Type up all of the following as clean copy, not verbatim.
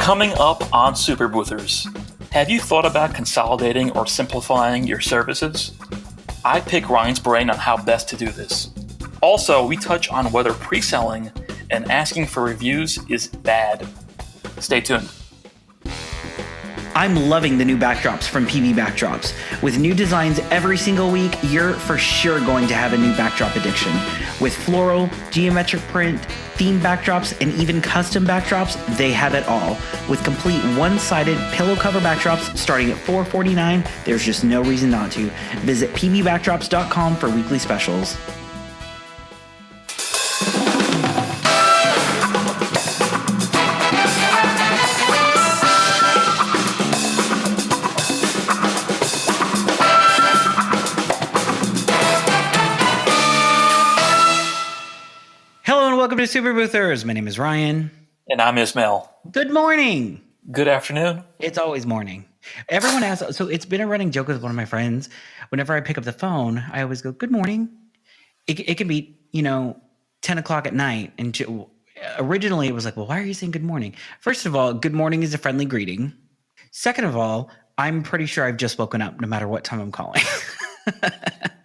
Coming up on Super Boothers, have you thought about consolidating or simplifying your services? I pick Ryan's brain on how best to do this. Also, we touch on whether pre-selling and asking for reviews is bad. Stay tuned. I'm loving the new backdrops from PB Backdrops. With new designs every single week, you're for sure going to have a new backdrop addiction. With floral, geometric print, theme backdrops, and even custom backdrops, they have it all. With complete one-sided pillow cover backdrops starting at $4.49, there's just no reason not to. Visit pbbackdrops.com for weekly specials. Welcome to Super Boothers. My name is Ryan. And I'm Ismail. Good morning. Good afternoon. It's always morning. Everyone asks, so it's been a running joke with one of my friends. Whenever I pick up the phone, I always go, good morning. It can be, 10 o'clock at night. And originally it was like, well, why are you saying good morning? First of all, good morning is a friendly greeting. Second of all, I'm pretty sure I've just woken up no matter what time I'm calling.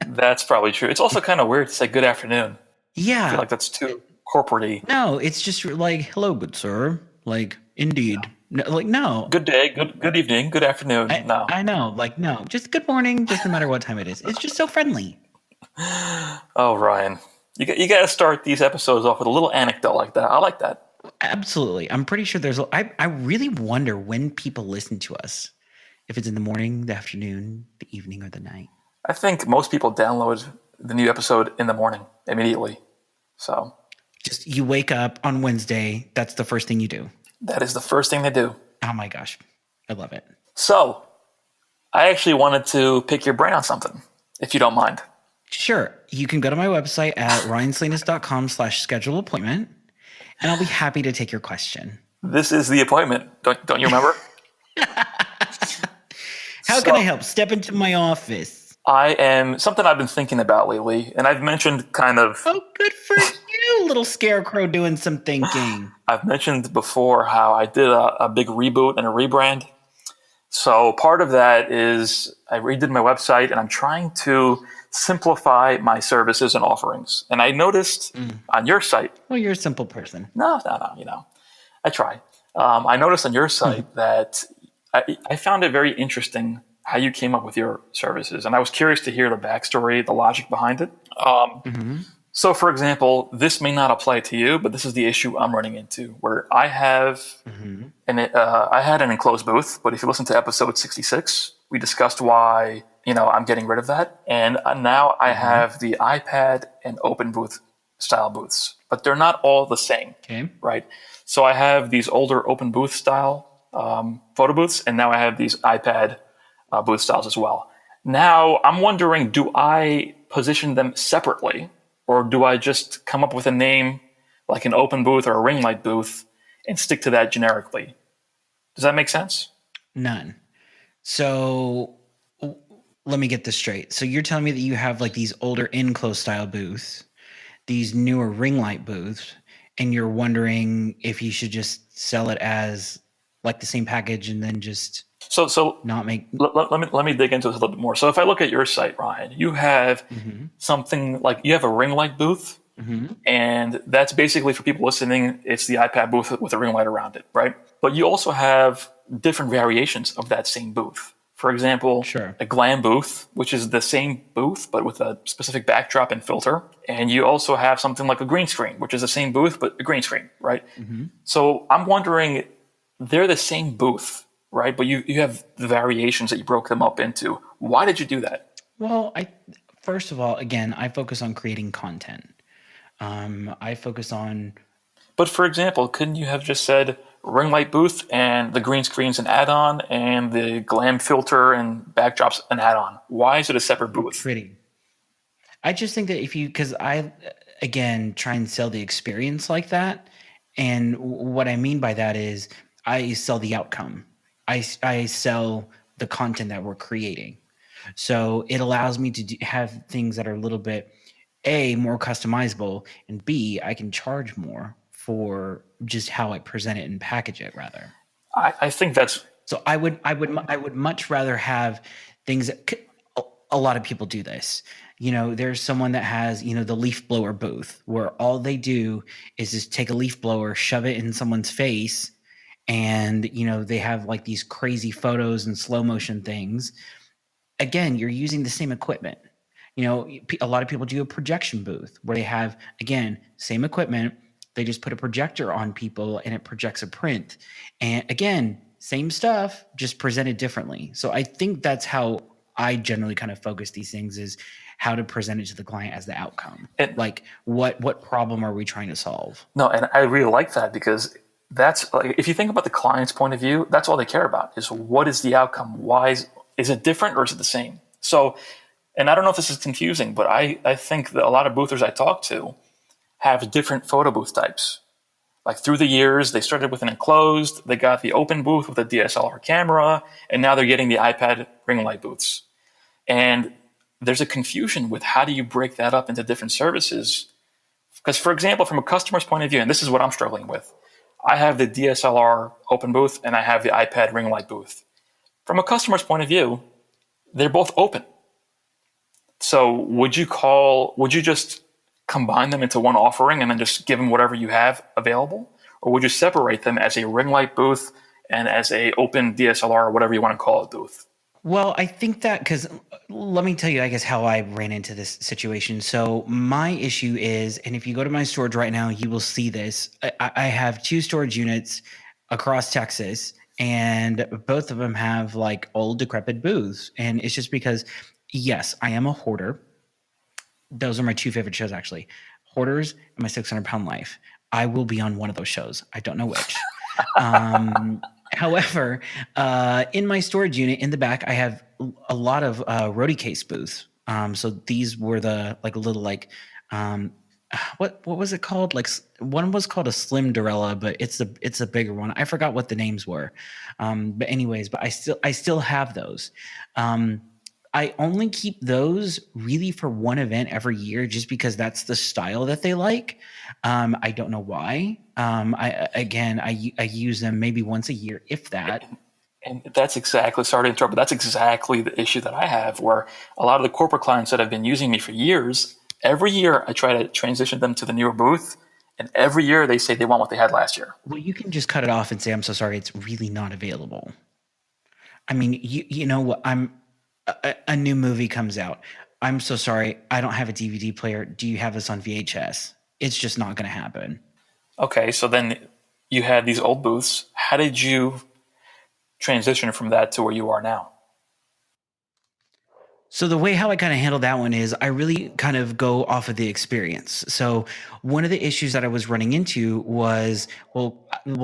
That's probably true. It's also kind of weird to say good afternoon. Yeah. I feel like that's too corporate-y. No, it's just like, hello, good sir. Like, indeed. No, like, no. Good day, good evening, good afternoon. No. I know. Like, no. Just good morning, just no matter what time it is. It's just so friendly. Oh, Ryan. You got to start these episodes off with a little anecdote like that. I like that. Absolutely. I'm pretty sure there's... I really wonder when people listen to us. If it's in the morning, the afternoon, the evening, or the night. I think most people download the new episode in the morning immediately. So... Just you wake up on Wednesday, that's the first thing you do. That is the first thing they do. Oh my gosh. I love it. So, I actually wanted to pick your brain on something, if you don't mind. Sure. You can go to my website at ryansalinas.com/schedule appointment, and I'll be happy to take your question. This is the appointment. Don't you remember? How can I help? Step into my office. Something I've been thinking about lately, and I've mentioned kind of... Oh, good for you, little scarecrow doing some thinking. I've mentioned before how I did a big reboot and a rebrand. So part of that is I redid my website, and I'm trying to simplify my services and offerings. And I noticed on your site... Well, you're a simple person. No, I try. I noticed on your site that I found it very interesting how you came up with your services. And I was curious to hear the backstory, the logic behind it. So, for example, this may not apply to you, but this is the issue I'm running into, where I have I had an enclosed booth, but if you listen to episode 66, we discussed why, I'm getting rid of that. And now I have the iPad and open booth style booths, but they're not all the same, right? So I have these older open booth style photo booths, and now I have these iPad booth styles as well. Now, I'm wondering, do I position them separately, or do I just come up with a name like an open booth or a ring light booth and stick to that generically? Does that make sense? None. So let me get this straight. So you're telling me that you have like these older enclosed style booths, these newer ring light booths, and you're wondering if you should just sell it as like the same package and then just... So not make. Let me dig into this a little bit more. So if I look at your site, Ryan, you have something like you have a ring light booth, and that's basically for people listening. It's the iPad booth with a ring light around it, right? But you also have different variations of that same booth. For example, a glam booth, which is the same booth but with a specific backdrop and filter, and you also have something like a green screen, which is the same booth but a green screen, right? So I'm wondering, they're the same booth, right? But you have the variations that you broke them up into. Why did you do that? Well, first of all, again, I focus on creating content. I focus on... But for example, couldn't you have just said ring light booth and the green screen's an add-on and the glam filter and backdrop's an add-on? Why is it a separate booth? Pretty. I just think that because I, again, try and sell the experience like that. And what I mean by that is I sell the outcome. I sell the content that we're creating. So it allows me to have things that are a little bit, A, more customizable, and B, I can charge more for just how I present it and package it rather. I think that's So I would much rather have things that a lot of people do this. There's someone that has, the leaf blower booth where all they do is just take a leaf blower, shove it in someone's face, and they have like these crazy photos and slow motion things. Again, you're using the same equipment. A lot of people do a projection booth where they have, again, same equipment. They just put a projector on people and it projects a print. And again, same stuff, just presented differently. So I think that's how I generally kind of focus these things, is how to present it to the client as the outcome. and Like what problem are we trying to solve? no, and I really like that because that's like, if you think about the client's point of view, that's all they care about is what is the outcome? Why is it different or is it the same? So, and I don't know if this is confusing, but I think that a lot of boothers I talk to have different photo booth types. Like through the years, they started with an enclosed, they got the open booth with a DSLR camera, and now they're getting the iPad ring light booths. And there's a confusion with how do you break that up into different services. Because, for example, from a customer's point of view, and this is what I'm struggling with, I have the DSLR open booth and I have the iPad ring light booth. From a customer's point of view, they're both open. So would you just combine them into one offering and then just give them whatever you have available? Or would you separate them as a ring light booth and as a open DSLR or whatever you want to call it booth? Well, I think that, because let me tell you, I guess, how I ran into this situation. So my issue is, and if you go to my storage right now, you will see this. I have 2 storage units across Texas, and both of them have like old decrepit booths. And it's just because, yes, I am a hoarder. Those are my 2 favorite shows, actually. Hoarders and My 600-Pound Life. I will be on one of those shows. I don't know which. However, in my storage unit in the back, I have a lot of roadie case booths. So these were the like little um, what was it called? Like one was called a Slim Dorella, but it's a bigger one. I forgot what the names were. But anyways, but I still have those. I only keep those really for one event every year, just because that's the style that they like. I don't know why. I use them maybe once a year, if that. And that's exactly, sorry to interrupt, but that's exactly the issue that I have, where a lot of the corporate clients that have been using me for years, every year I try to transition them to the newer booth, and every year they say they want what they had last year. Well, you can just cut it off and say, "I'm so sorry, it's really not available." I mean, you know what? A new movie comes out. I'm so sorry, I don't have a DVD player. Do you have this on VHS? It's just not going to happen. Okay, so then you had these old booths. How did you transition from that to where you are now? So the way how I kind of handle that one is I really kind of go off of the experience. So one of the issues that I was running into was, well,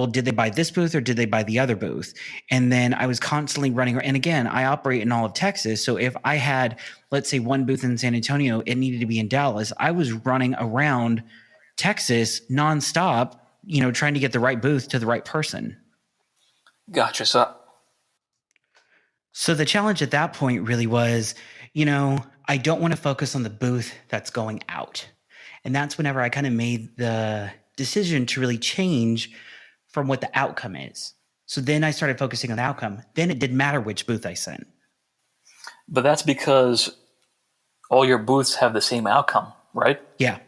did they buy this booth or did they buy the other booth? And then I was constantly running. And again, I operate in all of Texas. So if I had, let's say, one booth in San Antonio, it needed to be in Dallas. I was running around Texas nonstop, trying to get the right booth to the right person. Gotcha. So the challenge at that point really was, I don't want to focus on the booth that's going out. And that's whenever I kind of made the decision to really change from what the outcome is. So then I started focusing on the outcome. Then it didn't matter which booth I sent. But that's because all your booths have the same outcome, right? Yeah.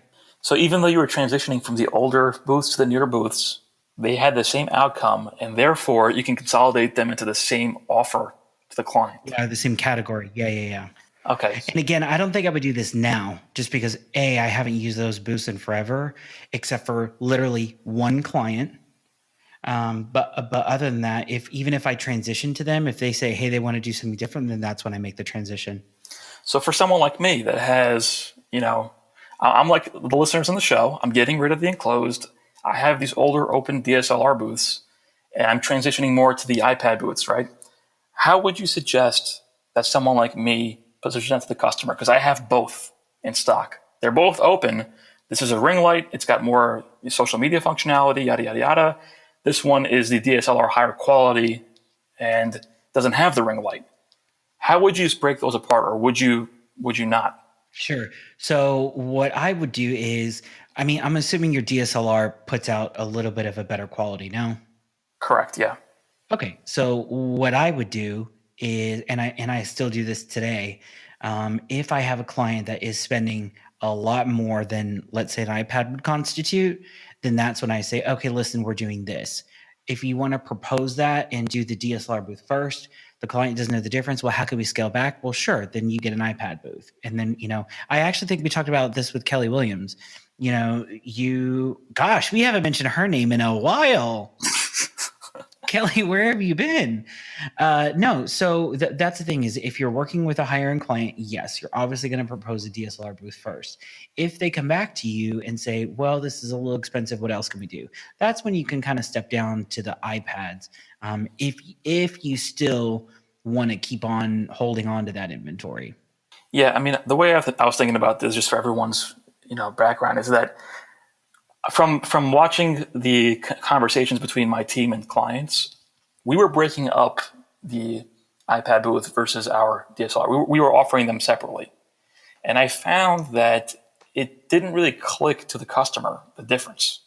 So even though you were transitioning from the older booths to the newer booths, they had the same outcome, and therefore you can consolidate them into the same offer to the client. Yeah, the same category. Yeah. Okay. And again, I don't think I would do this now, just because I haven't used those booths in forever, except for literally one client. But other than that, even if I transition to them, if they say, hey, they want to do something different, then that's when I make the transition. So for someone like me that has, I'm like the listeners on the show, I'm getting rid of the enclosed. I have these older open DSLR booths, and I'm transitioning more to the iPad booths, right? How would you suggest that someone like me position that to the customer? Because I have both in stock. They're both open. This is a ring light. It's got more social media functionality, yada, yada, yada. This one is the DSLR higher quality and doesn't have the ring light. How would you break those apart, or would you not? Sure. So what I would do is, I'm assuming your DSLR puts out a little bit of a better quality, no? Correct, yeah. Okay, so what I would do is, and I still do this today, if I have a client that is spending a lot more than, let's say, an iPad would constitute, then that's when I say, okay, listen, we're doing this. If you want to propose that and do the DSLR booth first, the client doesn't know the difference. Well, how can we scale back? Well, sure, then you get an iPad booth. And then, I actually think we talked about this with Kelly Williams. Gosh, we haven't mentioned her name in a while. Kelly, where have you been? No, so that's the thing is if you're working with a higher end client, yes, you're obviously going to propose a DSLR booth first. If they come back to you and say, well, this is a little expensive, what else can we do? That's when you can kind of step down to the iPads. If you still want to keep on holding on to that inventory. Yeah, I mean, the way I was thinking about this, just for everyone's background, is that from watching the conversations between my team and clients, we were breaking up the iPad booth versus our DSLR. We were offering them separately. And I found that it didn't really click to the customer, the difference.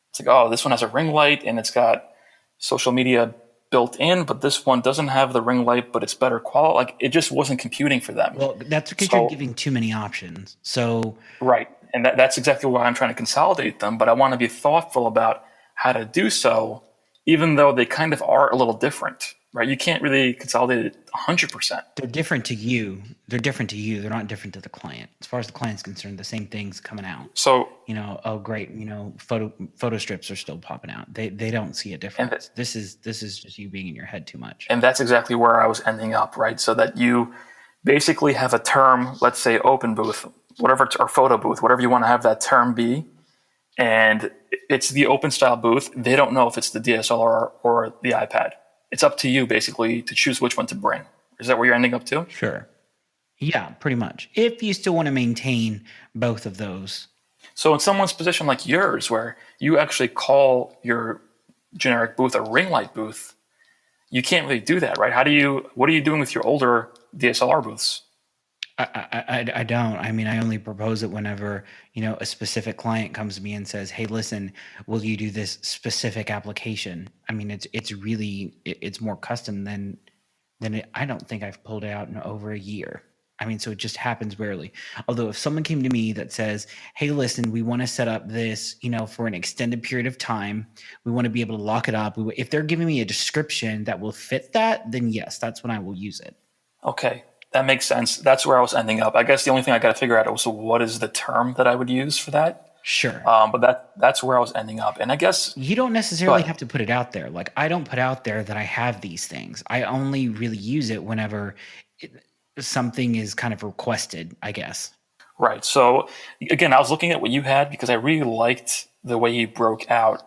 It's like, oh, this one has a ring light and it's got social media built in, but this one doesn't have the ring light, but it's better quality. Like, it just wasn't computing for them. Well, that's because you're giving too many options. So right. And that's exactly why I'm trying to consolidate them, but I want to be thoughtful about how to do so, even though they kind of are a little different, right? You can't really consolidate it 100%. They're different to you. They're different to you. They're not different to the client. As far as the client's concerned, the same thing's coming out. So, oh great, photo strips are still popping out. They don't see a difference. This is just you being in your head too much. And that's exactly where I was ending up, right? So that you basically have a term, let's say open booth, whatever, or photo booth, whatever you want to have that term be, and it's the open style booth. They don't know if it's the DSLR or the iPad. It's up to you basically to choose which one to bring. Is that where you're ending up to? Sure. Yeah, pretty much. If you still want to maintain both of those. So in someone's position like yours, where you actually call your generic booth a ring light booth, you can't really do that, right? What are you doing with your older DSLR booths? I don't. I mean, I only propose it whenever, a specific client comes to me and says, hey, listen, will you do this specific application? I mean, it's more custom than I don't think I've pulled it out in over a year. I mean, so it just happens rarely. Although if someone came to me that says, hey, listen, we want to set up this, for an extended period of time, we want to be able to lock it up. If they're giving me a description that will fit that, then yes, that's when I will use it. Okay. That makes sense. That's where I was ending up. I guess the only thing I got to figure out was what is the term that I would use for that. Sure. But that's where I was ending up. And I guess you don't necessarily have to put it out there. Like, I don't put out there that I have these things. I only really use it whenever something is kind of requested, I guess. Right. So again, I was looking at what you had because I really liked the way you broke out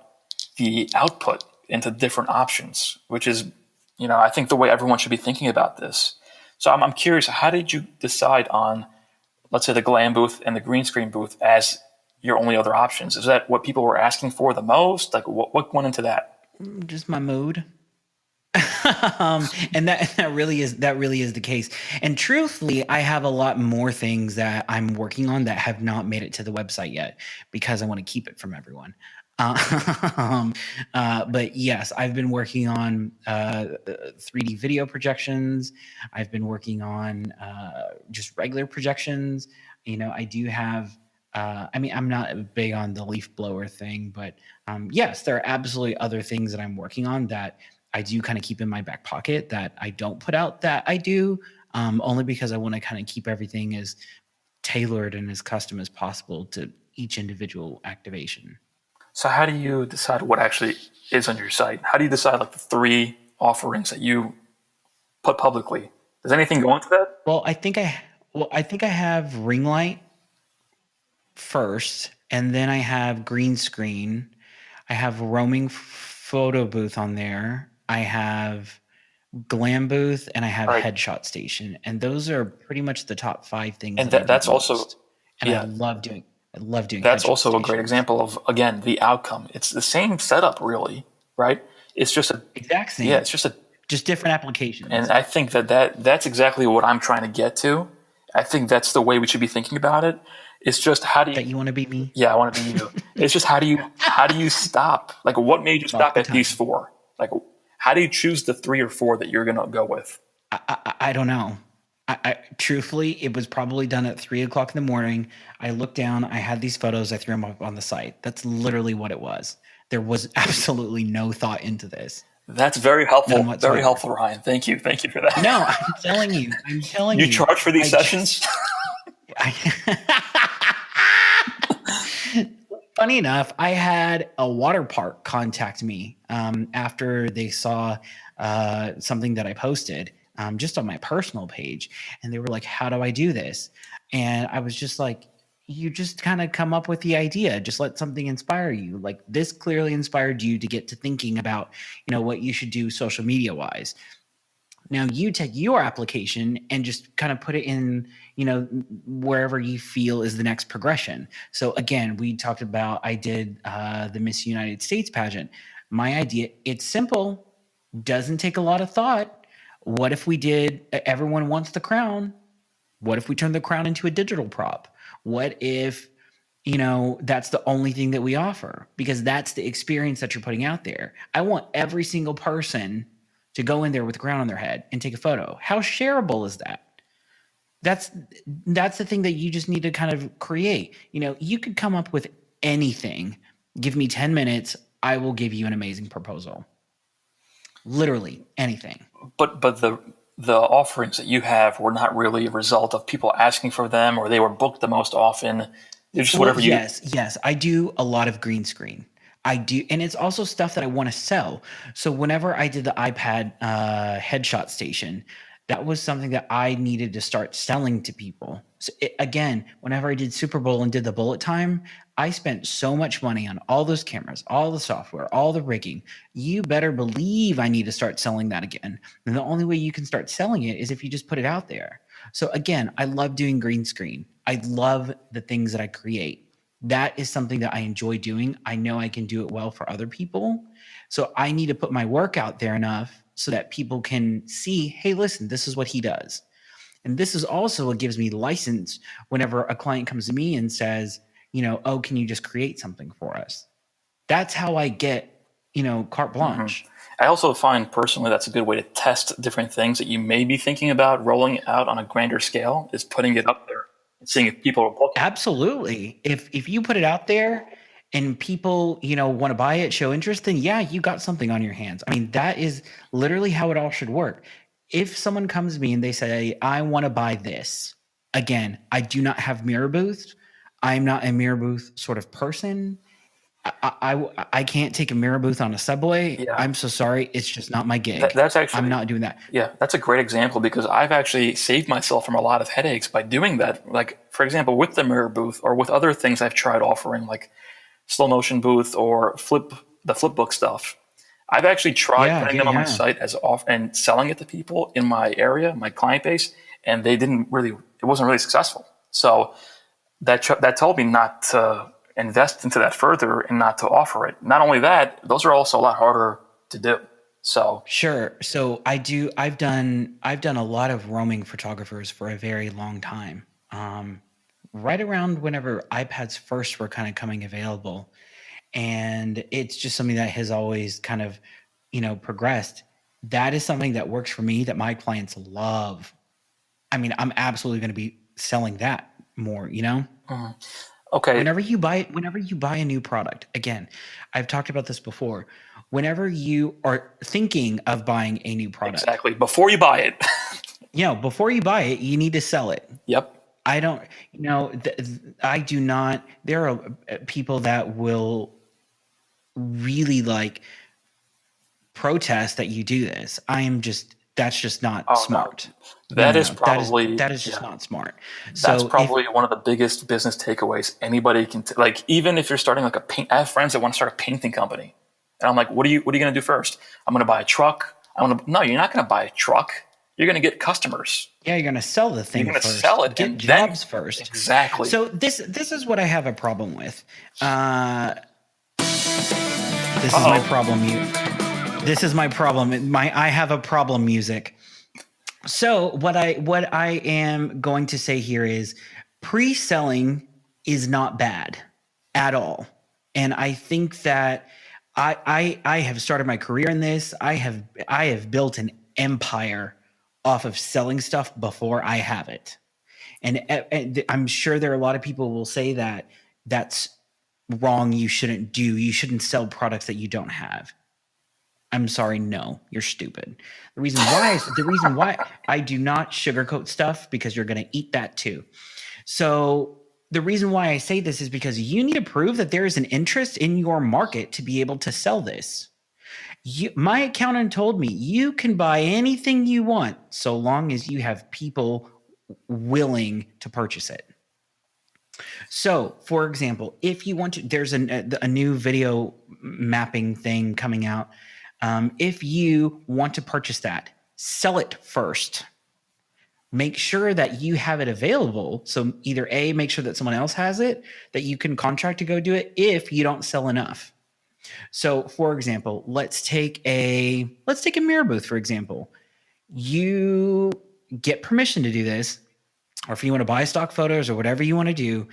the output into different options, which is, I think the way everyone should be thinking about this. So I'm curious, how did you decide on, let's say, the glam booth and the green screen booth as your only other options? Is that what people were asking for the most? Like, what went into that? Just my mood. And that really is the case. And truthfully, I have a lot more things that I'm working on that have not made it to the website yet because I want to keep it from everyone. But yes, I've been working on 3D video projections. I've been working on just regular projections. I do have. I'm not big on the leaf blower thing, but yes, there are absolutely other things that I'm working on that I do kind of keep in my back pocket that I don't put out that I do, only because I want to kind of keep everything as tailored and as custom as possible to each individual activation. So how do you decide what actually is on your site? How do you decide like the 3 offerings that you put publicly? Does anything go into that? Well, I think I have ring light first, and then I have green screen. I have roaming photo booth on there. I have glam booth, and I have headshot station, and those are pretty much the top 5 things. And that's also, and I love doing. That's also a great example of, again, the outcome. It's the same setup, really, right? It's just exact same. Yeah, it's just different applications. And I think that's exactly what I'm trying to get to. I think that's the way we should be thinking about it. It's just how do you? That you want to be me? Yeah, I want to be you. It's just how do you stop? Like, what made you stop at these 4? Like, How do you choose the 3 or 4 that you're going to go with? I don't know. Truthfully, it was probably done at 3 o'clock in the morning. I looked down, I had these photos, I threw them up on the site. That's literally what it was. There was absolutely no thought into this. That's very helpful. None whatsoever. Very helpful, Ryan. Thank you. Thank you for that. No, I'm telling you. You charge for these sessions? Funny enough, I had a water park contact me after they saw something that I posted just on my personal page. And they were like, how do I do this? And I was just like, you just kind of come up with the idea. Just let something inspire you. Like this clearly inspired you to get to thinking about, what you should do social media wise. Now you take your application and just kind of put it in, wherever you feel is the next progression. So again, we talked about, I did the Miss United States pageant. My idea, it's simple, doesn't take a lot of thought. What if we did, everyone wants the crown. What if we turn the crown into a digital prop? What if, that's the only thing that we offer? Because that's the experience that you're putting out there. I want every single person to go in there with a crown on their head and take a photo. How shareable is that? That's the thing that you just need to kind of create. You could come up with anything. Give me 10 minutes. I will give you an amazing proposal. Literally anything. But the offerings that you have were not really a result of people asking for them, or they were booked the most often. It's just whatever you. Yes. I do a lot of green screen. I do, and it's also stuff that I want to sell. So whenever I did the iPad headshot station, that was something that I needed to start selling to people. So again, whenever I did Super Bowl and did the bullet time, I spent so much money on all those cameras, all the software, all the rigging. You better believe I need to start selling that again. And the only way you can start selling it is if you just put it out there. So again, I love doing green screen. I love the things that I create. That is something that I enjoy doing. I know I can do it well for other people. So I need to put my work out there enough so that people can see, hey, listen, this is what he does. And this is also what gives me license whenever a client comes to me and says, oh, can you just create something for us? That's how I get, carte blanche. Mm-hmm. I also find personally that's a good way to test different things that you may be thinking about rolling out on a grander scale, is putting it up there and seeing if people are booking. Absolutely. If you put it out there and people, want to buy it, show interest, then yeah, you got something on your hands. I mean, that is literally how it all should work. If someone comes to me and they say, I want to buy this, again, I do not have mirror booths. I'm not a mirror booth sort of person. I can't take a mirror booth on a subway. Yeah. I'm so sorry. It's just not my gig. That's actually, I'm not doing that. Yeah, that's a great example because I've actually saved myself from a lot of headaches by doing that. Like, for example, with the mirror booth or with other things I've tried offering, like slow motion booth or the flip book stuff. I've actually tried putting them on my site as off and selling it to people in my area, my client base, and it wasn't really successful. So that told me not to invest into that further and not to offer it. Not only that, those are also a lot harder to do. So sure. So I've done a lot of roaming photographers for a very long time. Right around whenever iPads first were kind of coming available. And it's just something that has always kind of, progressed. That is something that works for me that my clients love. I mean, I'm absolutely going to be selling that more, Mm-hmm. Okay. Whenever you buy a new product, again, I've talked about this before. Whenever you are thinking of buying a new product. Exactly. Before you buy it. Before you buy it, you need to sell it. Yep. I don't, I do not, there are people that will really protest that you do this. That's just not smart. No. That is just not smart. That's probably one of the biggest business takeaways anybody can, even if you're starting I have friends that want to start a painting company. And I'm like, what are you going to do first? I'm going to buy a truck. No, you're not going to buy a truck. You're going to get customers. Yeah, you're going to sell the thing first. You're going to sell it. Get jobs first. Exactly. So this is what I have a problem with. This is my problem. This is my problem. I have a problem music. So what I am going to say here is pre-selling is not bad at all. And I think that I have started my career in this. I have built an empire off of selling stuff before I have it. And I'm sure there are a lot of people who will say that that's wrong. You shouldn't sell products that you don't have. I'm sorry, no, you're stupid. The reason why I do not sugarcoat stuff, because you're going to eat that too. So the reason why I say this is because you need to prove that there is an interest in your market to be able to sell this. My accountant told me you can buy anything you want so long as you have people willing to purchase it. So, for example, if you want to, there's a new video mapping thing coming out. If you want to purchase that, sell it first. Make sure that you have it available. So either A, make sure that someone else has it, that you can contract to go do it if you don't sell enough. So, for example, let's take a mirror booth, for example. You get permission to do this, or if you want to buy stock photos or whatever you want to do.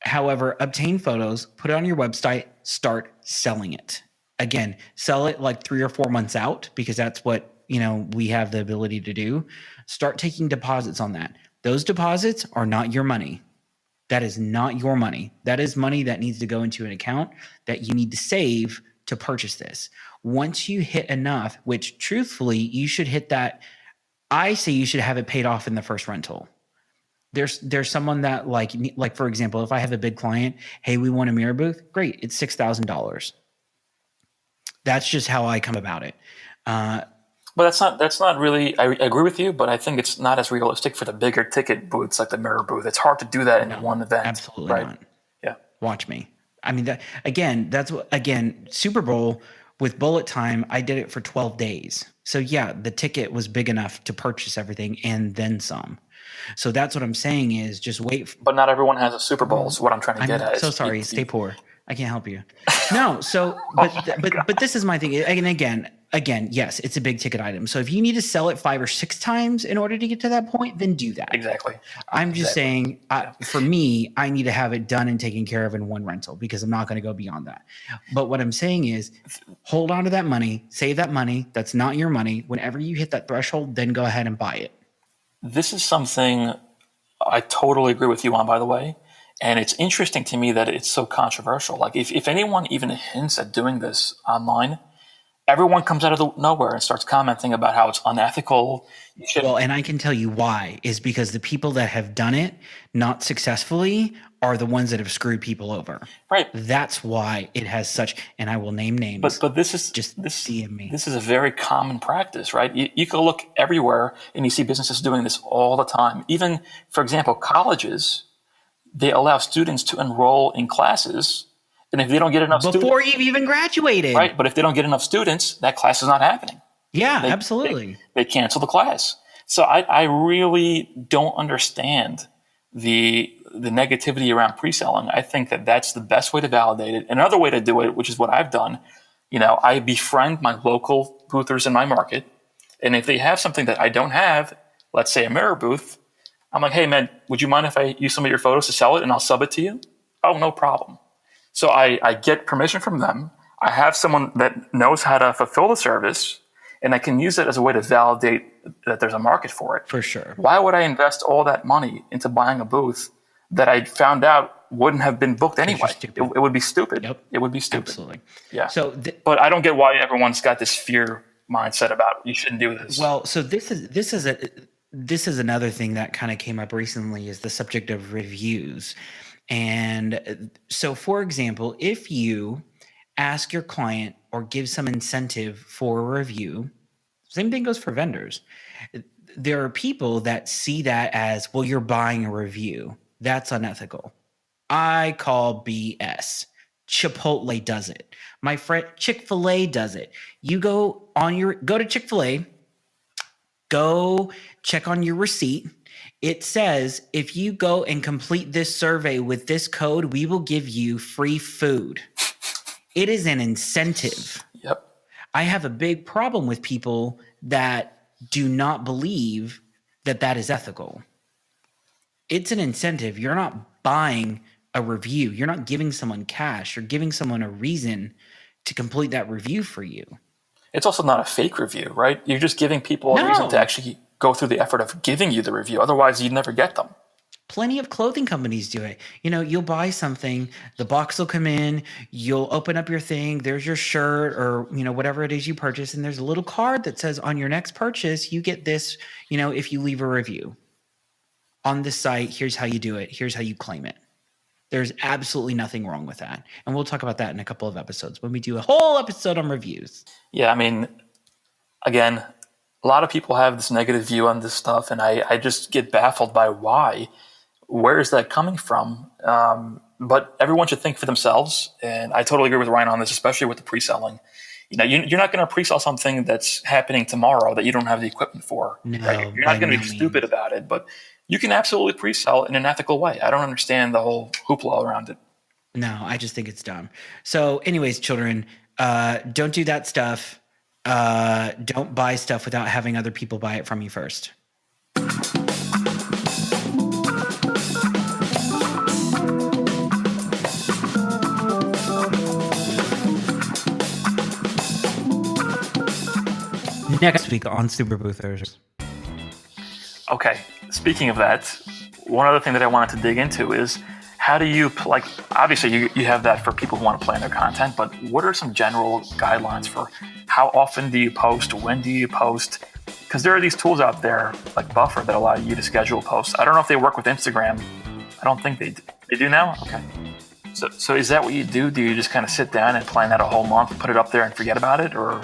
However, obtain photos, put it on your website, start selling it. Again, sell it like 3 or 4 months out, because that's what, we have the ability to do. Start taking deposits on that. Those deposits are not your money. That is not your money. That is money that needs to go into an account that you need to save to purchase this. Once you hit enough, which truthfully, you should hit that. I say you should have it paid off in the first rental. There's someone that like for example, if I have a big client, hey, we want a mirror booth. Great. It's $6,000. That's just how I come about it. But that's not really, I agree with you, but I think it's not as realistic for the bigger ticket booths like the mirror booth. It's hard to do that in one event. Absolutely right? Not. Yeah. Watch me. I mean, Super Bowl with bullet time, I did it for 12 days. So yeah, the ticket was big enough to purchase everything and then some. So that's what I'm saying is just wait. But not everyone has a Super Bowl. So what I'm trying to get at is. So sorry. Stay poor. I can't help you. No. So, but this is my thing. And again, yes, it's a big ticket item. So if you need to sell it 5 or 6 times in order to get to that point, then do that. Exactly. I'm just saying, for me, I need to have it done and taken care of in one rental, because I'm not going to go beyond that. But what I'm saying is, hold on to that money, save that money. That's not your money. Whenever you hit that threshold, then go ahead and buy it. This is something I totally agree with you on, by the way. And it's interesting to me that it's so controversial. Like if anyone even hints at doing this online, everyone comes out of nowhere and starts commenting about how it's unethical. Well, and I can tell you why, is because the people that have done it not successfully are the ones that have screwed people over. Right. That's why it has such, and I will name names. But this is just DM me. This is a very common practice, right? You can look everywhere and you see businesses doing this all the time. Even, for example, colleges, they allow students to enroll in classes. And if they don't get enough students. Before you've even graduated. Right. But if they don't get enough students, that class is not happening. Yeah, absolutely. They cancel the class. So I really don't understand the negativity around pre-selling. I think that that's the best way to validate it. Another way to do it, which is what I've done, I befriend my local boothers in my market. And if they have something that I don't have, let's say a mirror booth, I'm like, hey, man, would you mind if I use some of your photos to sell it and I'll sub it to you? Oh, no problem. So I get permission from them. I have someone that knows how to fulfill the service, and I can use it as a way to validate that there's a market for it. For sure. Why would I invest all that money into buying a booth that I found out wouldn't have been booked anyway? It would be stupid. Yep. It would be stupid. Absolutely. Yeah. But I don't get why everyone's got this fear mindset about you shouldn't do this. Well, so this is another thing that kind of came up recently, is the subject of reviews. And so, for example, if you ask your client or give some incentive for a review, same thing goes for vendors. There are people that see that as, well, you're buying a review. That's unethical. I call BS. Chipotle does it. My friend Chick-fil-A does it. You go to Chick-fil-A, go check on your receipt. It says, if you go and complete this survey with this code, we will give you free food. It is an incentive. Yep. I have a big problem with people that do not believe that that is ethical. It's an incentive. You're not buying a review. You're not giving someone cash. You're giving someone a reason to complete that review for you. It's also not a fake review, right? You're just giving people a reason to actually go through the effort of giving you the review. Otherwise, you'd never get them. Plenty of clothing companies do it. You'll buy something, the box will come in, you'll open up your thing, there's your shirt or, whatever it is you purchase, and there's a little card that says on your next purchase, you get this, if you leave a review. On this site, here's how you do it, here's how you claim it. There's absolutely nothing wrong with that. And we'll talk about that in a couple of episodes when we do a whole episode on reviews. Yeah, I mean, again, a lot of people have this negative view on this stuff, and I just get baffled by why. Where is that coming from? But everyone should think for themselves, and I totally agree with Ryan on this, especially with the pre-selling. You're not going to pre-sell something that's happening tomorrow that you don't have the equipment for. No, right? You're not going to be stupid about it, but you can absolutely pre-sell in an ethical way. I don't understand the whole hoopla around it. No, I just think it's dumb. So anyways, children, don't do that stuff. Don't buy stuff without having other people buy it from you first. Next week on Super Boothers. Okay, speaking of that, one other thing that I wanted to dig into is how do you, obviously you have that for people who want to plan their content, but what are some general guidelines for how often do you post, when do you post? Because there are these tools out there like Buffer that allow you to schedule posts. I don't know if they work with Instagram. I don't think they do. They do now? Okay. So is that what you do? Do you just kind of sit down and plan out a whole month, put it up there and forget about it? Or